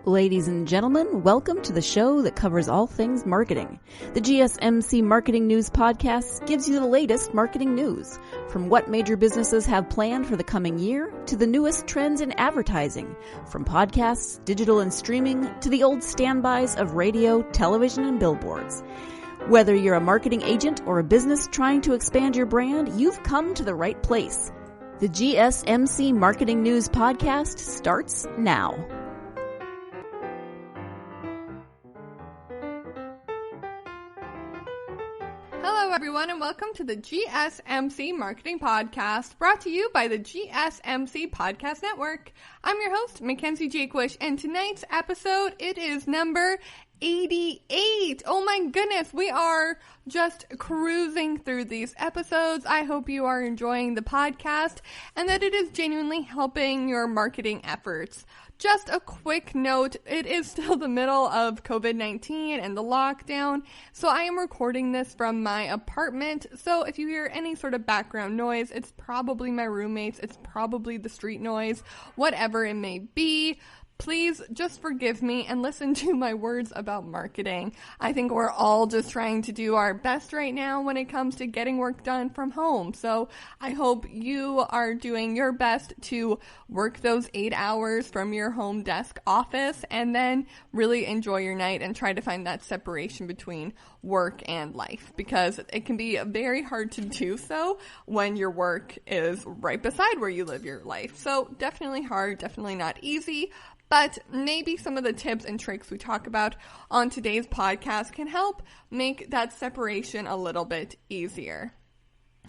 Ladies and gentlemen, welcome to the show that covers all things marketing. The GSMC Marketing News Podcast gives you the latest marketing news, from what major businesses have planned for the coming year to the newest trends in advertising, from podcasts, digital and streaming, to the old standbys of radio, television, and billboards. Whether you're a marketing agent or a business trying to expand your brand, you've come to the right place. The GSMC Marketing News Podcast starts now. Hello everyone and welcome to the GSMC Marketing Podcast, brought to you by the GSMC Podcast Network. I'm your host, Mackenzie Jaquish, and tonight's episode, it is number 88. Oh my goodness, we are just cruising through these episodes. I hope you are enjoying the podcast and that it is genuinely helping your marketing efforts. Just a quick note, it is still the middle of COVID-19 and the lockdown, so I am recording this from my apartment. So if you hear any sort of background noise, it's probably my roommates, it's probably the street noise, whatever it may be. Please just forgive me and listen to my words about marketing. I think we're all just trying to do our best right now when it comes to getting work done from home. So I hope you are doing your best to work those 8 hours from your home desk office and then really enjoy your night and try to find that separation between work and life, because it can be very hard to do so when your work is right beside where you live your life. So definitely hard, definitely not easy. But maybe some of the tips and tricks we talk about on today's podcast can help make that separation a little bit easier.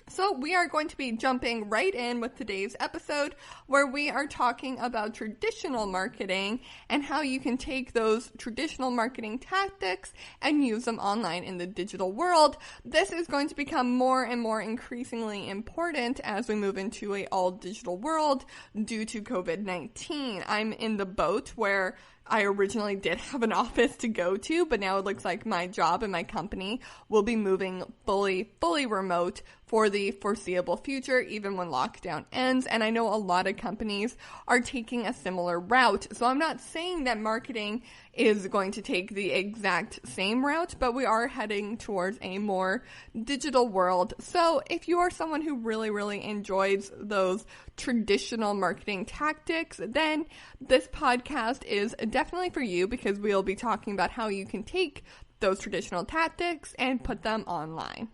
So we are going to be jumping right in with today's episode, where we are talking about traditional marketing and how you can take those traditional marketing tactics and use them online in the digital world. This is going to become more and more increasingly important as we move into a all digital world due to COVID-19. I'm in the boat where I originally did have an office to go to, but now it looks like my job and my company will be moving fully remote for the foreseeable future, even when lockdown ends. And I know a lot of companies are taking a similar route. So I'm not saying that marketing is going to take the exact same route, but we are heading towards a more digital world. So if you are someone who really enjoys those traditional marketing tactics, then this podcast is definitely for you, because we'll be talking about how you can take those traditional tactics and put them online.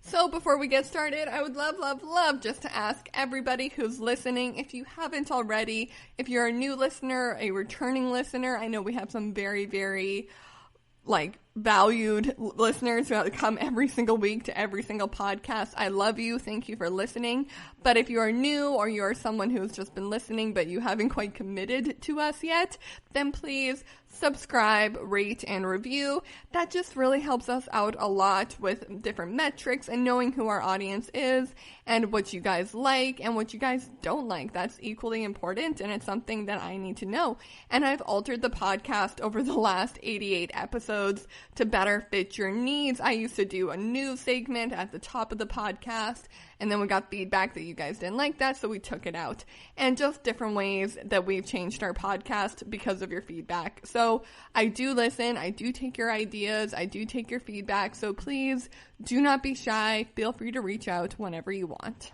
So before we get started, I would love just to ask everybody who's listening, if you haven't already, if you're a new listener, a returning listener, I know we have some very valued listeners who come every single week to every single podcast. I love you. Thank you for listening. But if you are new, or you are someone who's just been listening but you haven't quite committed to us yet, then please subscribe, rate, and review. That just really helps us out a lot with different metrics and knowing who our audience is and what you guys like and what you guys don't like. That's equally important, and it's something that I need to know. And I've altered the podcast over the last 88 episodes to better fit your needs. I used to do a news segment at the top of the podcast, and then we got feedback that you guys didn't like that, so we took it out. And just different ways that we've changed our podcast because of your feedback. So I do listen, I do take your ideas, I do take your feedback, so please do not be shy. Feel free to reach out whenever you want.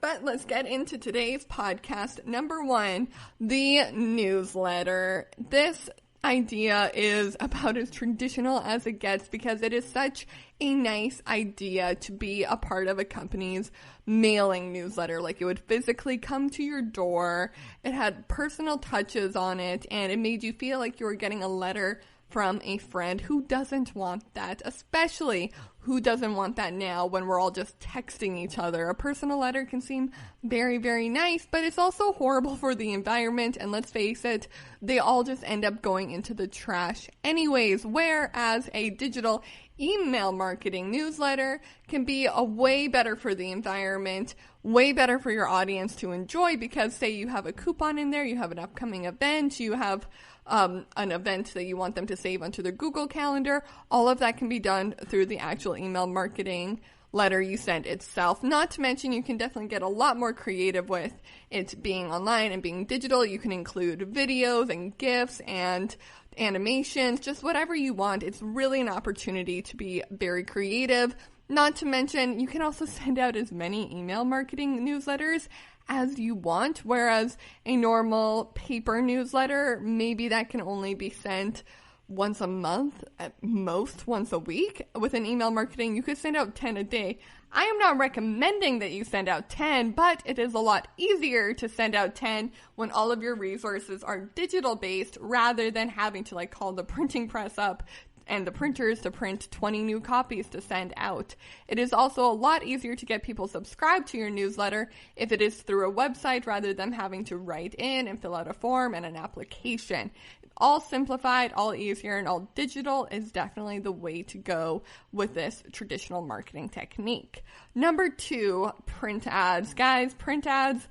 But let's get into today's podcast. Number 1, the newsletter. This idea is about as traditional as it gets, because it is such a nice idea to be a part of a company's mailing newsletter. Like, it would physically come to your door, it had personal touches on it, and it made you feel like you were getting a letter from a friend. Who doesn't want that? Especially, who doesn't want that now when we're all just texting each other? A personal letter can seem very nice, but it's also horrible for the environment, and let's face it, they all just end up going into the trash anyways, whereas a digital email marketing newsletter can be a way better for the environment, way better for your audience to enjoy, because say you have a coupon in there, you have an upcoming event, you have an event that you want them to save onto their Google Calendar, all of that can be done through the actual email marketing letter you send itself. Not to mention, you can definitely get a lot more creative with it being online and being digital. You can include videos and GIFs and animations, just whatever you want. It's really an opportunity to be very creative. Not to mention, you can also send out as many email marketing newsletters as you want, whereas a normal paper newsletter, maybe that can only be sent once a month, at most once a week. With an email marketing, you could send out 10 a day. I am not recommending that you send out 10, but it is a lot easier to send out 10 when all of your resources are digital based rather than having to call the printing press up and the printers to print 20 new copies to send out. It is also a lot easier to get people subscribed to your newsletter if it is through a website rather than having to write in and fill out a form and an application. All simplified, all easier, and all digital is definitely the way to go with this traditional marketing technique. Number 2, print ads. Guys, print ads,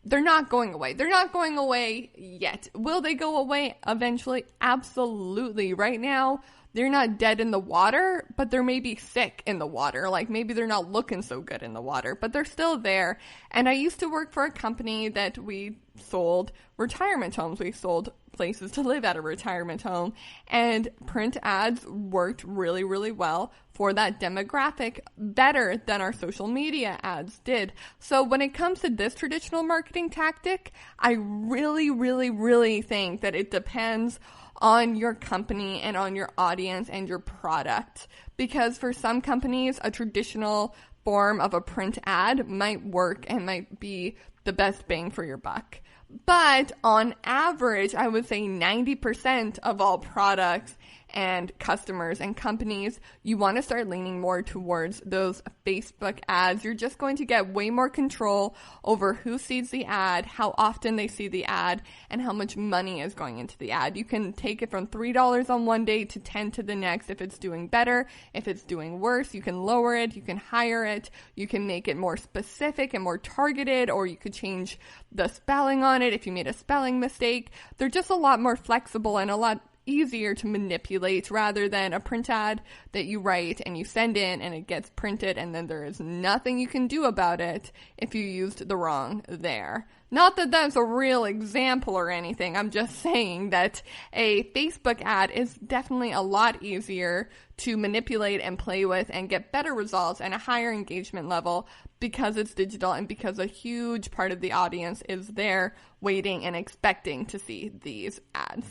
they're not going away. They're not going away yet. Will they go away eventually? Absolutely. Right now, they're not dead in the water, but they're maybe sick in the water. Maybe they're not looking so good in the water, but they're still there. And I used to work for a company that we sold retirement homes. We sold places to live at a retirement home, and print ads worked really, really well for that demographic, better than our social media ads did. So when it comes to this traditional marketing tactic, I really, really, really think that it depends on your company and on your audience and your product. Because for some companies, a traditional form of a print ad might work and might be the best bang for your buck. But on average, I would say 90% of all products and customers and companies, you want to start leaning more towards those Facebook ads. You're just going to get way more control over who sees the ad, how often they see the ad, and how much money is going into the ad. You can take it from $3 on one day to $10 to the next if it's doing better. If it's doing worse, you can lower it, you can higher it, you can make it more specific and more targeted, or you could change the spelling on it if you made a spelling mistake. They're just a lot more flexible and a lot easier to manipulate rather than a print ad that you write and you send in and it gets printed and then there is nothing you can do about it if you used the wrong there. Not that that's a real example or anything. I'm just saying that a Facebook ad is definitely a lot easier to manipulate and play with and get better results and a higher engagement level because it's digital and because a huge part of the audience is there waiting and expecting to see these ads.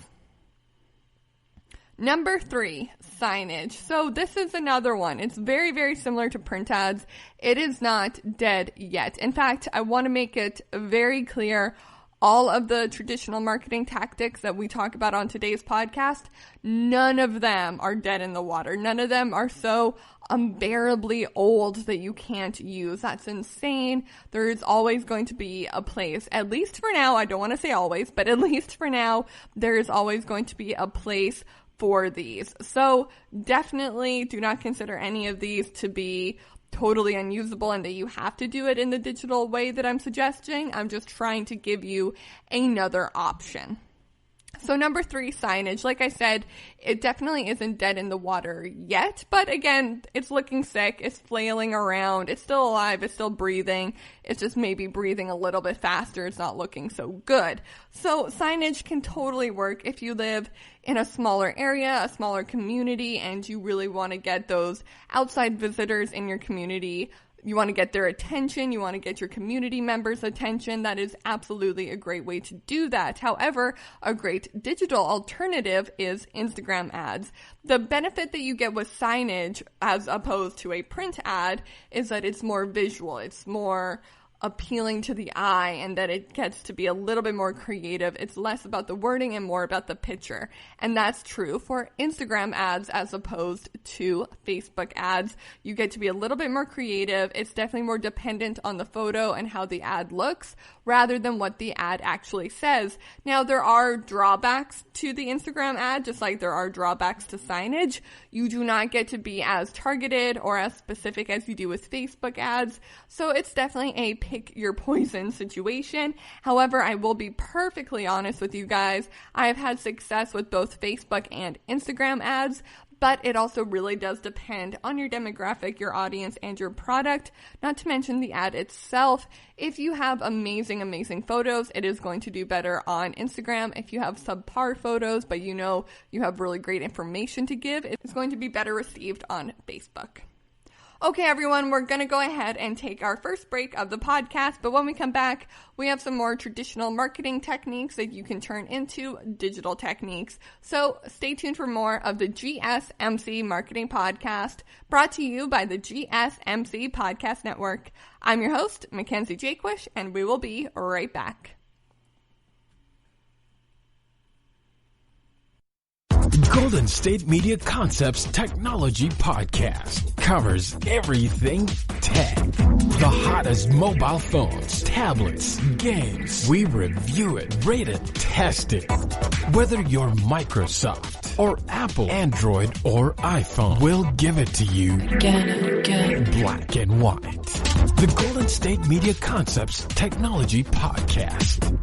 Number 3, signage. So this is another one. It's very, very similar to print ads. It is not dead yet. In fact, I want to make it very clear, all of the traditional marketing tactics that we talk about on today's podcast, none of them are dead in the water. None of them are so unbearably old that you can't use. That's insane. There is always going to be a place, at least for now, I don't want to say always, but at least for now, there is always going to be a place for these. So definitely do not consider any of these to be totally unusable and that you have to do it in the digital way that I'm suggesting. I'm just trying to give you another option. So number 3, signage. Like I said, it definitely isn't dead in the water yet, but again, it's looking sick, it's flailing around, it's still alive, it's still breathing, it's just maybe breathing a little bit faster, it's not looking so good. So signage can totally work if you live in a smaller area, a smaller community, and you really want to get those outside visitors in your community. You want to get their attention. You want to get your community members' attention. That is absolutely a great way to do that. However, a great digital alternative is Instagram ads. The benefit that you get with signage as opposed to a print ad is that it's more visual. It's more appealing to the eye and that it gets to be a little bit more creative. It's less about the wording and more about the picture. And that's true for Instagram ads as opposed to Facebook ads. You get to be a little bit more creative. It's definitely more dependent on the photo and how the ad looks rather than what the ad actually says. Now, there are drawbacks to the Instagram ad, just like there are drawbacks to signage. You do not get to be as targeted or as specific as you do with Facebook ads. So it's definitely a pick your poison situation. However, I will be perfectly honest with you guys. I have had success with both Facebook and Instagram ads. but it also really does depend on your demographic, your audience, and your product, not to mention the ad itself. If you have amazing photos, it is going to do better on Instagram. If you have subpar photos, but you know you have really great information to give, it's going to be better received on Facebook. Okay, everyone, we're going to go ahead and take our first break of the podcast, but when we come back, we have some more traditional marketing techniques that you can turn into digital techniques. So stay tuned for more of the GSMC Marketing Podcast, brought to you by the GSMC Podcast Network. I'm your host, Mackenzie Jaquish, and we will be right back. Golden State Media Concepts Technology Podcast covers everything tech. The hottest mobile phones, tablets, games. We review it, rate it, test it. Whether you're Microsoft or Apple, Android or iPhone, we'll give it to you black and white. The Golden State Media Concepts Technology Podcast.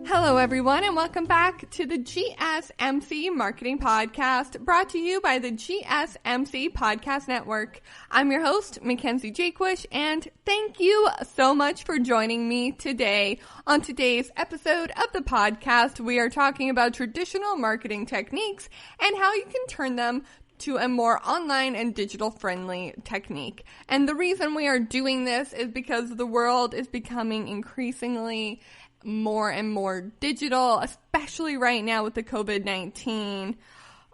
Hello, everyone, and welcome back to the GSMC Marketing Podcast, brought to you by the GSMC Podcast Network. I'm your host, Mackenzie Jaquish, and thank you so much for joining me today. On today's episode of the podcast, we are talking about traditional marketing techniques and how you can turn them to a more online and digital-friendly technique. And the reason we are doing this is because the world is becoming increasingly more and more digital, especially right now with the COVID-19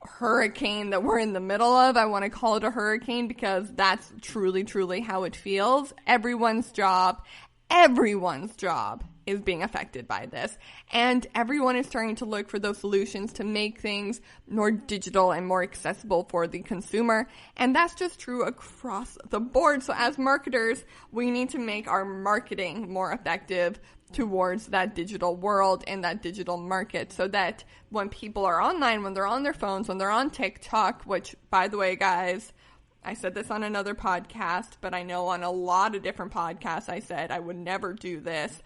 hurricane that we're in the middle of. I want to call it a hurricane because that's truly how it feels. Everyone's job is being affected by this. And everyone is starting to look for those solutions to make things more digital and more accessible for the consumer. And that's just true across the board. So as marketers, we need to make our marketing more effective towards that digital world and that digital market, so that when people are online, when they're on their phones, when they're on TikTok, which, by the way, guys, I said this on another podcast, but I know on a lot of different podcasts I said I would never do this.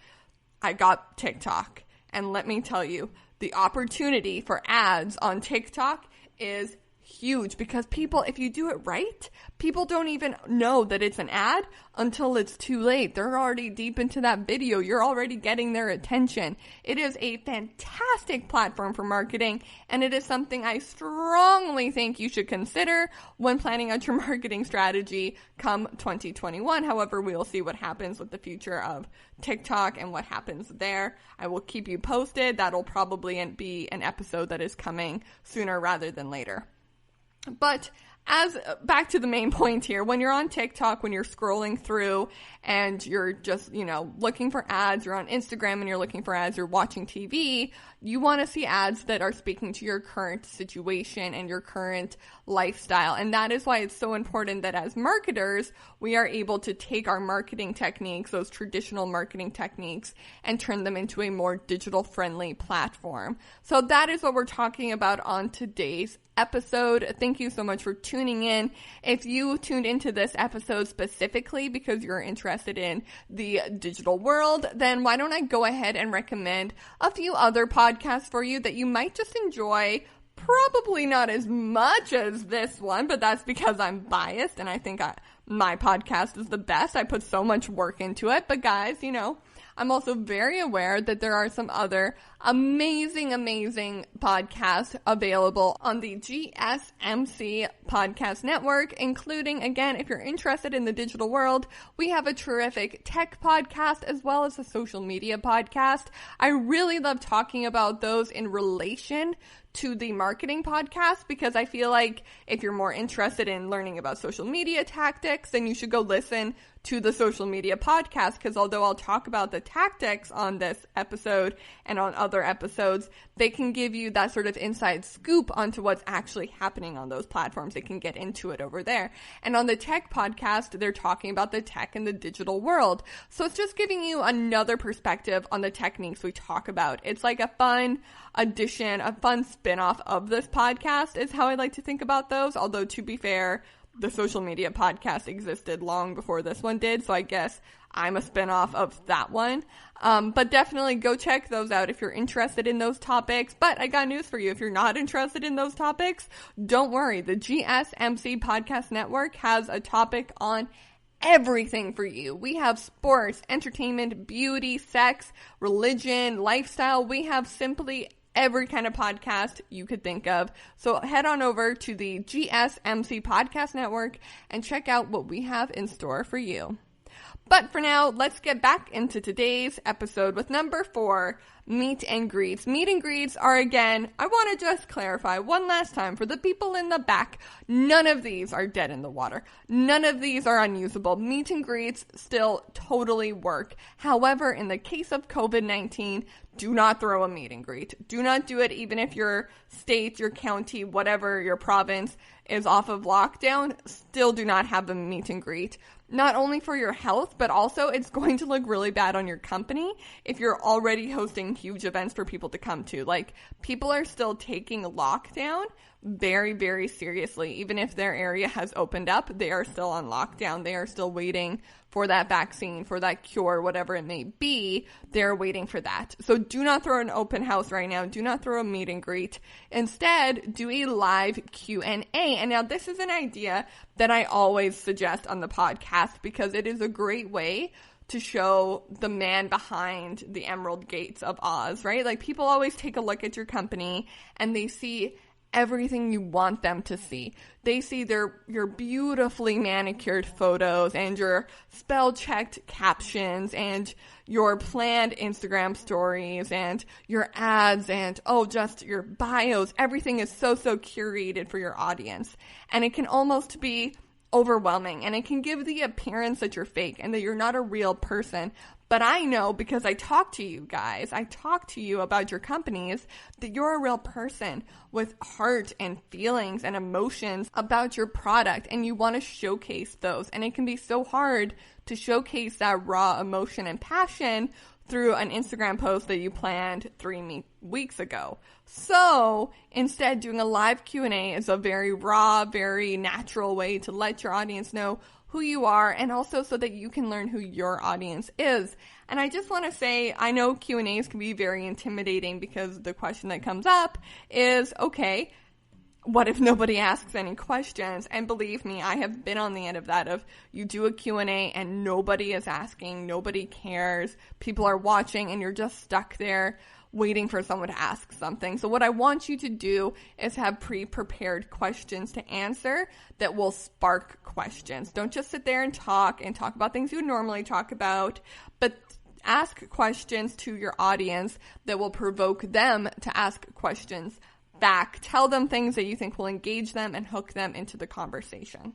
I got TikTok, and let me tell you, the opportunity for ads on TikTok is huge, because people, if you do it right, people don't even know that it's an ad until it's too late. They're already deep into that video. You're already getting their attention. It is a fantastic platform for marketing, and it is something I strongly think you should consider when planning out your marketing strategy come 2021. However, we will see what happens with the future of TikTok and what happens there. I will keep you posted. That'll probably be an episode that is coming sooner rather than later. But as back to the main point here, when you're on TikTok, when you're scrolling through and you're just, looking for ads, you're on Instagram and you're looking for ads, you're watching TV, you want to see ads that are speaking to your current situation and your current lifestyle. And that is why it's so important that as marketers, we are able to take our marketing techniques, those traditional marketing techniques, and turn them into a more digital-friendly platform. So that is what we're talking about on today's episode. Thank you so much for tuning in. If you tuned into this episode specifically because you're interested in the digital world, then why don't I go ahead and recommend a few other podcasts for you that you might just enjoy. Probably not as much as this one, but that's because I'm biased and I think my podcast is the best. I put so much work into it. But guys, I'm also very aware that there are some other amazing podcasts available on the GSMC Podcast Network, including, again, if you're interested in the digital world, we have a terrific tech podcast as well as a social media podcast. I really love talking about those in relation to the marketing podcast, because I feel like if you're more interested in learning about social media tactics, then you should go listen to the social media podcast, because although I'll talk about the tactics on this episode and on other episodes, they can give you that sort of inside scoop onto what's actually happening on those platforms. They can get into it over there. And on the tech podcast, they're talking about the tech and the digital world. So it's just giving you another perspective on the techniques we talk about. It's like a fun addition, a fun spin-off of this podcast is how I like to think about those. Although, to be fair, the social media podcast existed long before this one did, so I guess I'm a spin-off of that one. But definitely go check those out if you're interested in those topics. But I got news for you. If you're not interested in those topics, don't worry. The GSMC Podcast Network has a topic on everything for you. We have sports, entertainment, beauty, sex, religion, lifestyle. We have simply every kind of podcast you could think of. So head on over to the GSMC Podcast Network and check out what we have in store for you. But for now, let's get back into today's episode with number 4, meet and greets. Meet and greets are, again, I want to just clarify one last time for the people in the back, none of these are dead in the water. None of these are unusable. Meet and greets still totally work. However, in the case of COVID-19, do not throw a meet and greet. Do not do it even if your state, your county, whatever, your province is off of lockdown. Still do not have a meet and greet. Not only for your health, but also it's going to look really bad on your company if you're already hosting huge events for people to come to. Like, people are still taking lockdown very, very seriously. Even if their area has opened up, they are still on lockdown. They are still waiting for that vaccine, for that cure, whatever it may be. They're waiting for that. So do not throw an open house right now. Do not throw a meet and greet. Instead, do a live Q&A. And now this is an idea that I always suggest on the podcast because it is a great way to show the man behind the Emerald Gates of Oz, right? Like, people always take a look at your company and they see everything you want them to see. They see your beautifully manicured photos and your spell-checked captions and your planned Instagram stories and your ads and, just your bios. Everything is so curated for your audience. And it can almost be overwhelming, and it can give the appearance that you're fake and that you're not a real person. But I know, because I talk to you guys, I talk to you about your companies, that you're a real person with heart and feelings and emotions about your product, and you want to showcase those. And it can be so hard to showcase that raw emotion and passion through an Instagram post that you planned 3 weeks ago. So instead, doing a live Q&A is a very raw, very natural way to let your audience know who you are, and also so that you can learn who your audience is. And I just want to say, I know Q&As can be very intimidating because the question that comes up is, okay, what if nobody asks any questions? And believe me, I have been on the end of that, of you do a Q&A and nobody is asking, nobody cares, people are watching, and you're just stuck there waiting for someone to ask something. So what I want you to do is have pre-prepared questions to answer that will spark questions. Don't just sit there and talk about things you would normally talk about, but ask questions to your audience that will provoke them to ask questions back. Tell them things that you think will engage them and hook them into the conversation.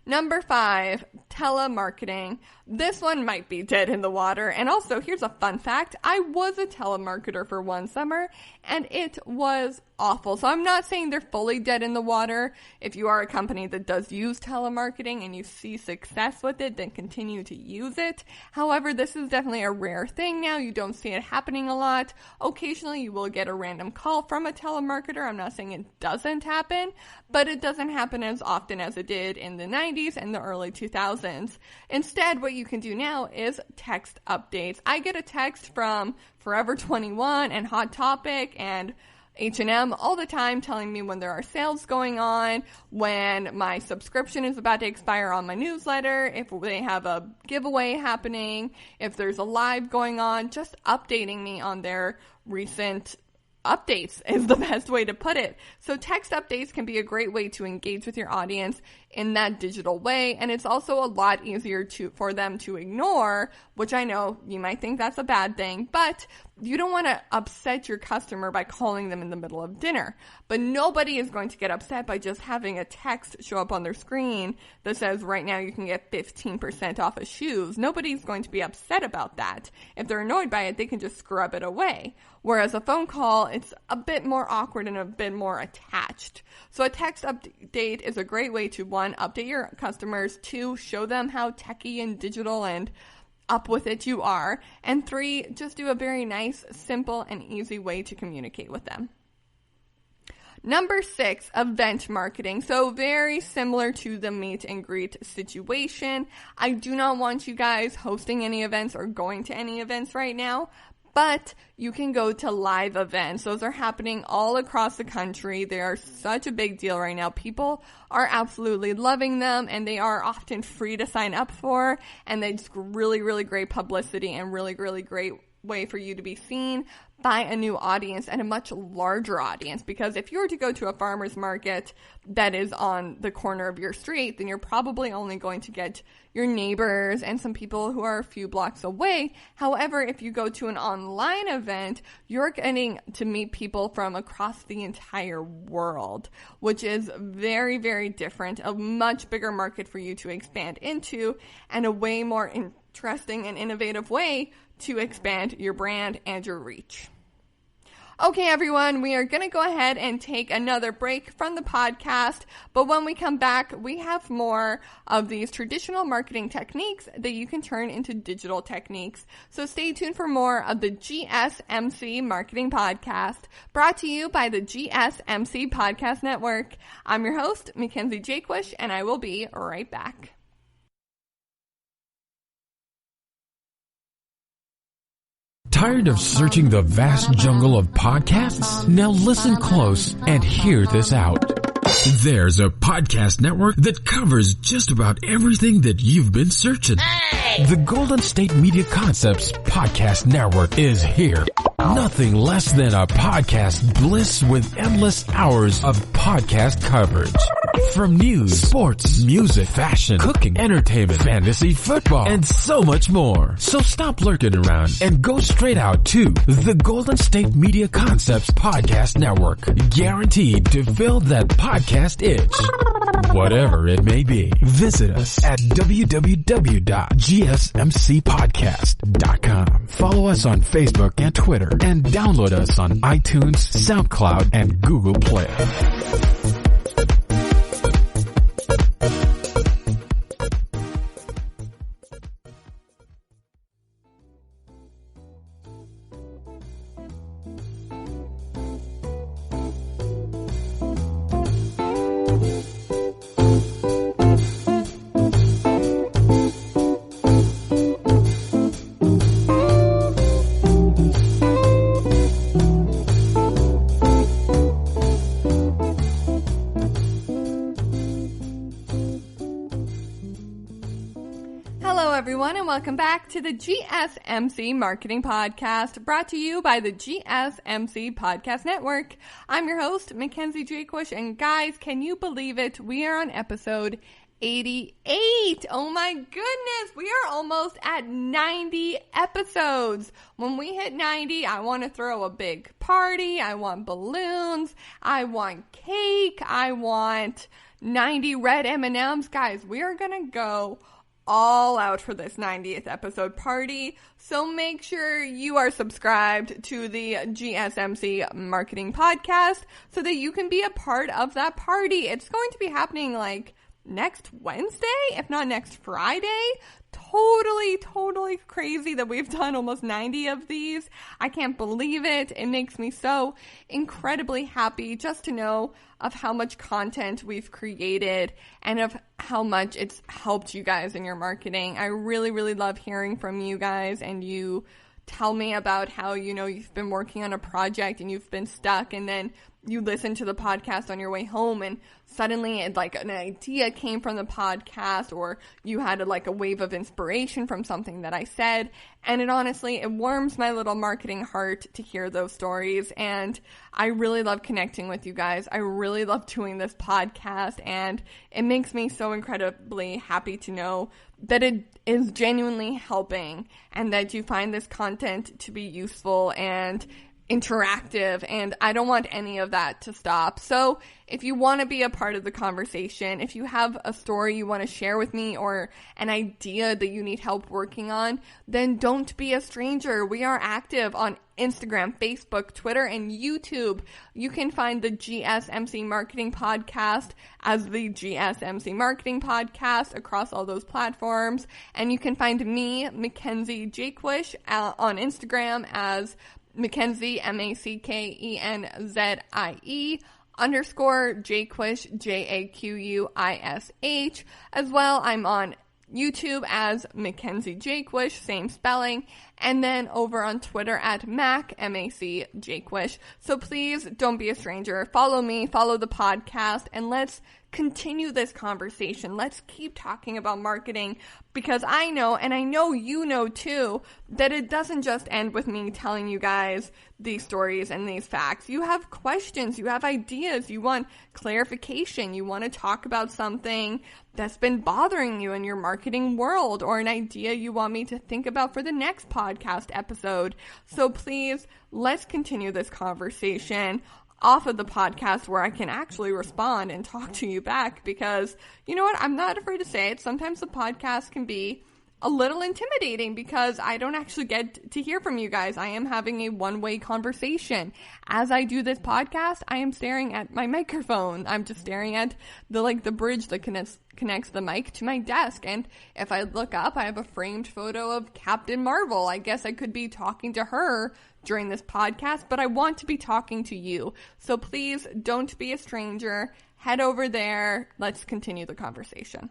Number 5, telemarketing. This one might be dead in the water. And also, here's a fun fact. I was a telemarketer for one summer, and it was awful. So I'm not saying they're fully dead in the water. If you are a company that does use telemarketing and you see success with it, then continue to use it. However, this is definitely a rare thing now. You don't see it happening a lot. Occasionally, you will get a random call from a telemarketer. I'm not saying it doesn't happen, but it doesn't happen as often as it did in the 90s and the early 2000s. Instead, what you can do now is text updates. I get a text from Forever 21 and Hot Topic and H&M all the time telling me when there are sales going on, when my subscription is about to expire on my newsletter, if they have a giveaway happening, if there's a live going on, just updating me on their recent updates is the best way to put it. So text updates can be a great way to engage with your audience in that digital way, and it's also a lot easier for them to ignore, which I know you might think that's a bad thing, but you don't want to upset your customer by calling them in the middle of dinner. But nobody is going to get upset by just having a text show up on their screen that says, right now you can get 15% off of shoes. Nobody's going to be upset about that. If they're annoyed by it, they can just scrub it away. Whereas a phone call, it's a bit more awkward and a bit more attached. So a text update is a great way to, 1, update your customers, 2, show them how techy and digital and up with it you are, and 3, just do a very nice, simple, and easy way to communicate with them. Number 6, event marketing. So very similar to the meet and greet situation. I do not want you guys hosting any events or going to any events right now, but you can go to live events. Those are happening all across the country. They are such a big deal right now. People are absolutely loving them, and they are often free to sign up for, and they just really, really great publicity and really, really great way for you to be seen by a new audience and a much larger audience. Because if you were to go to a farmer's market that is on the corner of your street, then you're probably only going to get your neighbors and some people who are a few blocks away. However, if you go to an online event, you're getting to meet people from across the entire world, which is very, very different, a much bigger market for you to expand into, and a way more interesting and innovative way to expand your brand and your reach. Okay, everyone, we are going to go ahead and take another break from the podcast, but when we come back, we have more of these traditional marketing techniques that you can turn into digital techniques. So stay tuned for more of the GSMC Marketing Podcast, brought to you by the GSMC Podcast Network. I'm your host, Mackenzie Jaquish, and I will be right back. Tired of searching the vast jungle of podcasts? Now listen close and hear this out. There's a podcast network that covers just about everything that you've been searching. Hey! The Golden State Media Concepts Podcast Network is here. Nothing less than a podcast bliss with endless hours of podcast coverage. From news, sports, music, fashion, cooking, entertainment, fantasy, football, and so much more. So stop lurking around and go straight out to the Golden State Media Concepts Podcast Network. Guaranteed to fill that podcast itch. Whatever it may be. Visit us at www.gsmcpodcast.com. Follow us on Facebook and Twitter, and download us on iTunes, SoundCloud, and Google Play. Everyone, and welcome back to the GSMC Marketing Podcast, brought to you by the GSMC Podcast Network. I'm your host, Mackenzie Jaquish, and guys, can you believe it? We are on episode 88. Oh my goodness, we are almost at 90 episodes. When we hit 90, I want to throw a big party. I want balloons. I want cake. I want 90 red M&Ms. Guys, we are going to go all out for this 90th episode party. So make sure you are subscribed to the GSMC Marketing Podcast so that you can be a part of that party. It's going to be happening like next Wednesday, if not next Friday. Totally crazy that we've done almost 90 of these. I can't believe it. It makes me so incredibly happy just to know of how much content we've created and of how much it's helped you guys in your marketing. I really love hearing from you guys, and you tell me about how, you've been working on a project and you've been stuck, and then you listened to the podcast on your way home and suddenly like an idea came from the podcast, or you had a wave of inspiration from something that I said. And it warms my little marketing heart to hear those stories. And I really love connecting with you guys. I really love doing this podcast, and it makes me so incredibly happy to know that it is genuinely helping and that you find this content to be useful and interactive, and I don't want any of that to stop. So if you want to be a part of the conversation, if you have a story you want to share with me or an idea that you need help working on, then don't be a stranger. We are active on Instagram, Facebook, Twitter, and YouTube. You can find the GSMC Marketing Podcast as the GSMC Marketing Podcast across all those platforms. And you can find me, Mackenzie Jaquish, on Instagram as Mackenzie, Mackenzie _ Jaquish, Jaquish. As well, I'm on YouTube as Mackenzie Jaquish, same spelling, and then over on Twitter at Mac Jaquish. So please don't be a stranger. Follow me, follow the podcast, and let's continue this conversation. Let's keep talking about marketing, because I know, and I know you know too, that it doesn't just end with me telling you guys these stories and these facts. You have questions, you have ideas, you want clarification, you want to talk about something that's been bothering you in your marketing world, or an idea you want me to think about for the next podcast episode. So please, let's continue this conversation off of the podcast where I can actually respond and talk to you back, because you know what? I'm not afraid to say it. Sometimes the podcast can be a little intimidating because I don't actually get to hear from you guys. I am having a one-way conversation. As I do this podcast, I am staring at my microphone. I'm just staring at the bridge that connects the mic to my desk. And if I look up, I have a framed photo of Captain Marvel. I guess I could be talking to her during this podcast, but I want to be talking to you. So please don't be a stranger. Head over there. Let's continue the conversation.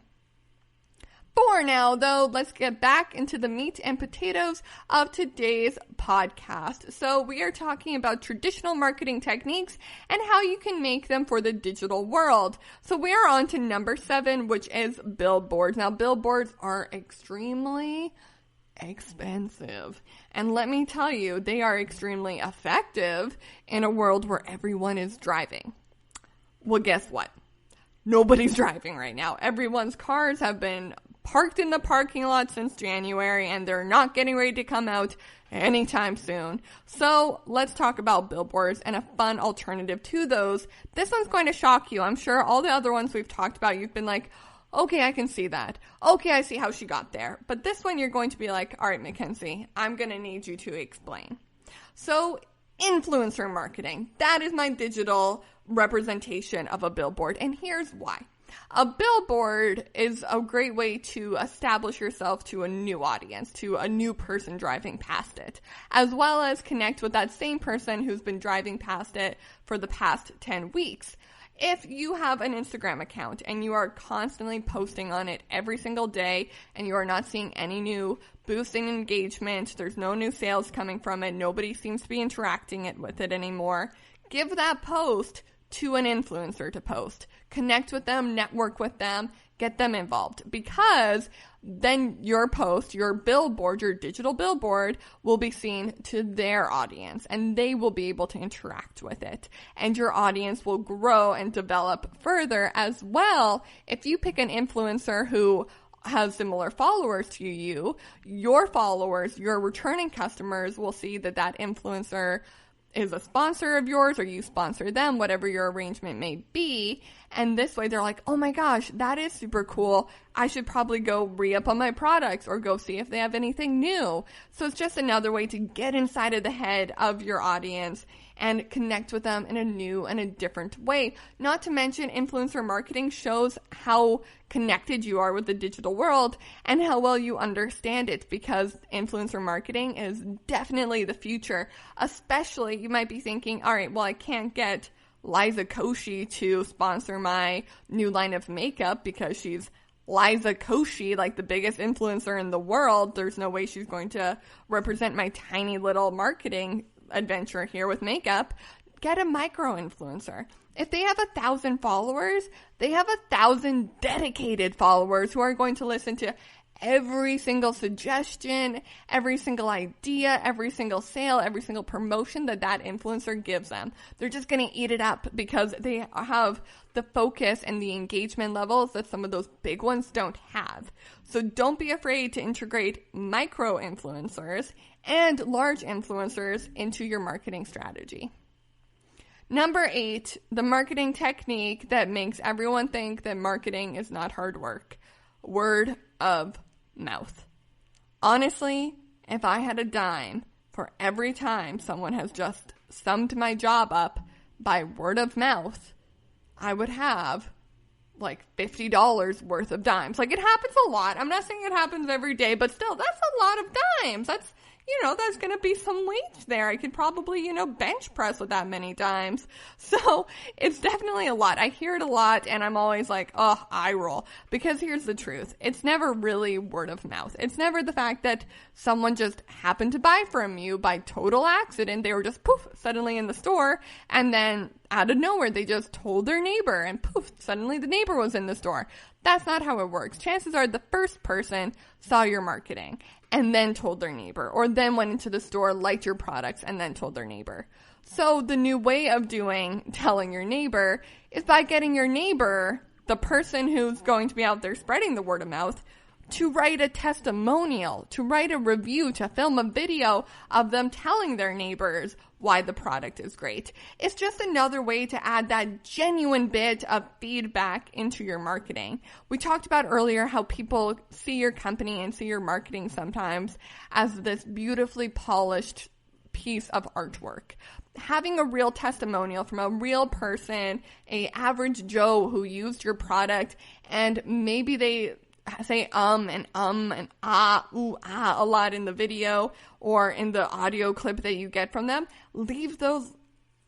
For now, though, let's get back into the meat and potatoes of today's podcast. So we are talking about traditional marketing techniques and how you can make them for the digital world. So we are on to number 7, which is billboards. Now, billboards are extremely expensive. And let me tell you, they are extremely effective in a world where everyone is driving. Well, guess what? Nobody's driving right now. Everyone's cars have been parked in the parking lot since January, and they're not getting ready to come out anytime soon. So let's talk about billboards and a fun alternative to those. This one's going to shock you. I'm sure all the other ones we've talked about, you've been like, okay, I can see that. Okay, I see how she got there. But this one, you're going to be like, all right, Mackenzie, I'm going to need you to explain. So influencer marketing, that is my digital representation of a billboard. And here's why. A billboard is a great way to establish yourself to a new audience, to a new person driving past it, as well as connect with that same person who's been driving past it for the past 10 weeks. If you have an Instagram account and you are constantly posting on it every single day and you are not seeing any new boost in engagement, there's no new sales coming from it, nobody seems to be interacting with it anymore, give that post to an influencer to post. Connect with them, network with them, get them involved, because then your post, your billboard, your digital billboard will be seen to their audience and they will be able to interact with it, and your audience will grow and develop further as well. If you pick an influencer who has similar followers to you, your followers, your returning customers will see that that influencer is a sponsor of yours, or you sponsor them, whatever your arrangement may be. And this way they're like, oh my gosh, that is super cool. I should probably go re-up on my products or go see if they have anything new. So it's just another way to get inside of the head of your audience and connect with them in a new and a different way. Not to mention, influencer marketing shows how connected you are with the digital world and how well you understand it, because influencer marketing is definitely the future. Especially, you might be thinking, all right, well, I can't get Liza Koshy to sponsor my new line of makeup because she's Liza Koshy, like the biggest influencer in the world. There's no way she's going to represent my tiny little marketing adventure here with makeup. get a micro-influencer. If they have 1,000 followers, they have 1,000 dedicated followers who are going to listen to every single suggestion, every single idea, every single sale, every single promotion that influencer gives them. They're just going to eat it up because they have the focus and the engagement levels that some of those big ones don't have. So don't be afraid to integrate micro influencers and large influencers into your marketing strategy. Number 8, the marketing technique that makes everyone think that marketing is not hard work. Word of mouth. Honestly, if I had a dime for every time someone has just summed my job up by word of mouth, I would have like $50 worth of dimes. Like, it happens a lot. I'm not saying it happens every day, but still, that's a lot of dimes. That's there's going to be some weight there. I could probably, bench press with that many dimes. So it's definitely a lot. I hear it a lot and I'm always like, oh, eye roll. Because here's the truth. It's never really word of mouth. It's never the fact that someone just happened to buy from you by total accident. They were just poof, suddenly in the store, and then out of nowhere, they just told their neighbor and poof, suddenly the neighbor was in the store. That's not how it works. Chances are the first person saw your marketing and then told their neighbor, or then went into the store, liked your products, and then told their neighbor. So the new way of telling your neighbor is by getting your neighbor, the person who's going to be out there spreading the word of mouth, to write a testimonial, to write a review, to film a video of them telling their neighbors why the product is great. It's just another way to add that genuine bit of feedback into your marketing. We talked about earlier how people see your company and see your marketing sometimes as this beautifully polished piece of artwork. Having a real testimonial from a real person, a average Joe who used your product, and maybe they say and ah, ooh, ah a lot in the video or in the audio clip that you get from them, leave those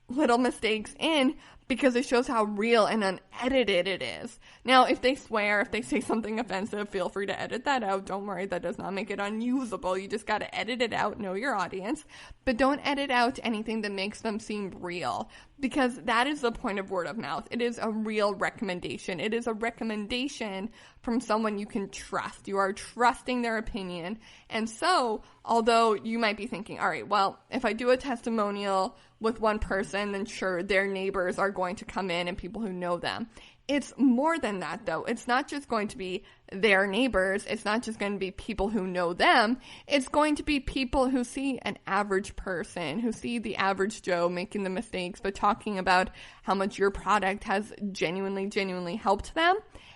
little mistakes in because it shows how real and unedited it is. Now, if they swear, if they say something offensive, feel free to edit that out. Don't worry, that does not make it unusable. You just got to edit it out, know your audience. But don't edit out anything that makes them seem real, because that is the point of word of mouth. It is a real recommendation. It is a recommendation from someone you can trust. You are trusting their opinion. And so, although you might be thinking, all right, well, if I do a testimonial with one person, then sure, their neighbors are going to come in and people who know them. It's more than that, though. It's not just going to be their neighbors. It's not just going to be people who know them. It's going to be people who see an average person, who see the average Joe making the mistakes, but talking about how much your product has genuinely helped them.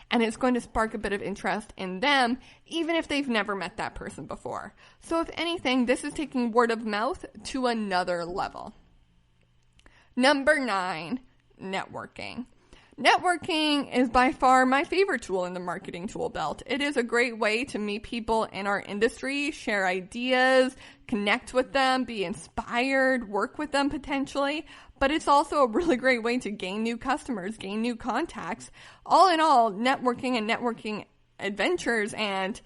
And it's going to spark a bit of interest in them, even if they've never met that person before. So if anything, this is taking word of mouth to another level. Number 9, networking. Networking is by far my favorite tool in the marketing tool belt. It is a great way to meet people in our industry, share ideas, connect with them, be inspired, work with them potentially. But it's also a really great way to gain new customers, gain new contacts. All in all, networking and networking adventures and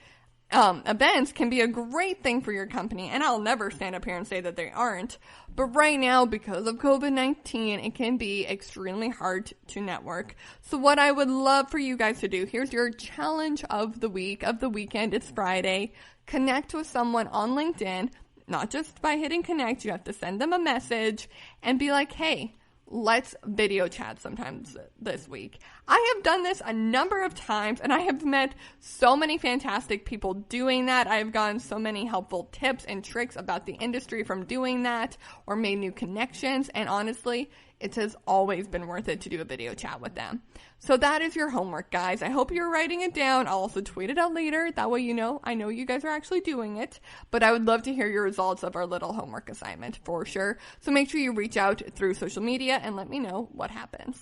events can be a great thing for your company, and I'll never stand up here and say that they aren't. But right now, because of COVID-19, it can be extremely hard to network. So what I would love for you guys to do, here's your challenge of the week, of the weekend. It's Friday. Connect with someone on LinkedIn, not just by hitting connect. You have to send them a message and be like, hey, let's video chat sometimes this week. I have done this a number of times, and I have met so many fantastic people doing that. I have gotten so many helpful tips and tricks about the industry from doing that, or made new connections, and honestly, it has always been worth it to do a video chat with them. So that is your homework, guys. I hope you're writing it down. I'll also tweet it out later. That way I know you guys are actually doing it. But I would love to hear your results of our little homework assignment for sure. So make sure you reach out through social media and let me know what happens.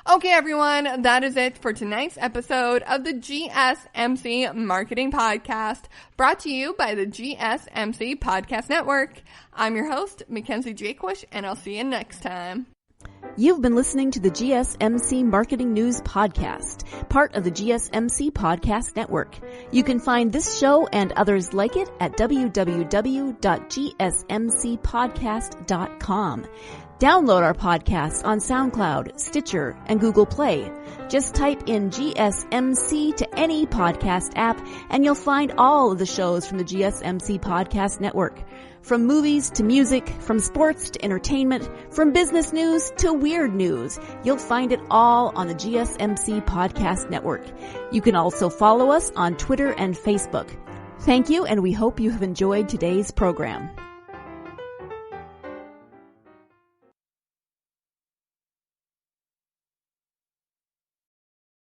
Okay, everyone, that is it for tonight's episode of the GSMC Marketing Podcast, brought to you by the GSMC Podcast Network. I'm your host, Mackenzie Jaquish, and I'll see you next time. You've been listening to the GSMC Marketing News Podcast, part of the GSMC Podcast Network. You can find this show and others like it at www.gsmcpodcast.com. Download our podcasts on SoundCloud, Stitcher, and Google Play. Just type in GSMC to any podcast app and you'll find all of the shows from the GSMC Podcast Network. From movies to music, from sports to entertainment, from business news to weird news, you'll find it all on the GSMC Podcast Network. You can also follow us on Twitter and Facebook. Thank you, and we hope you have enjoyed today's program.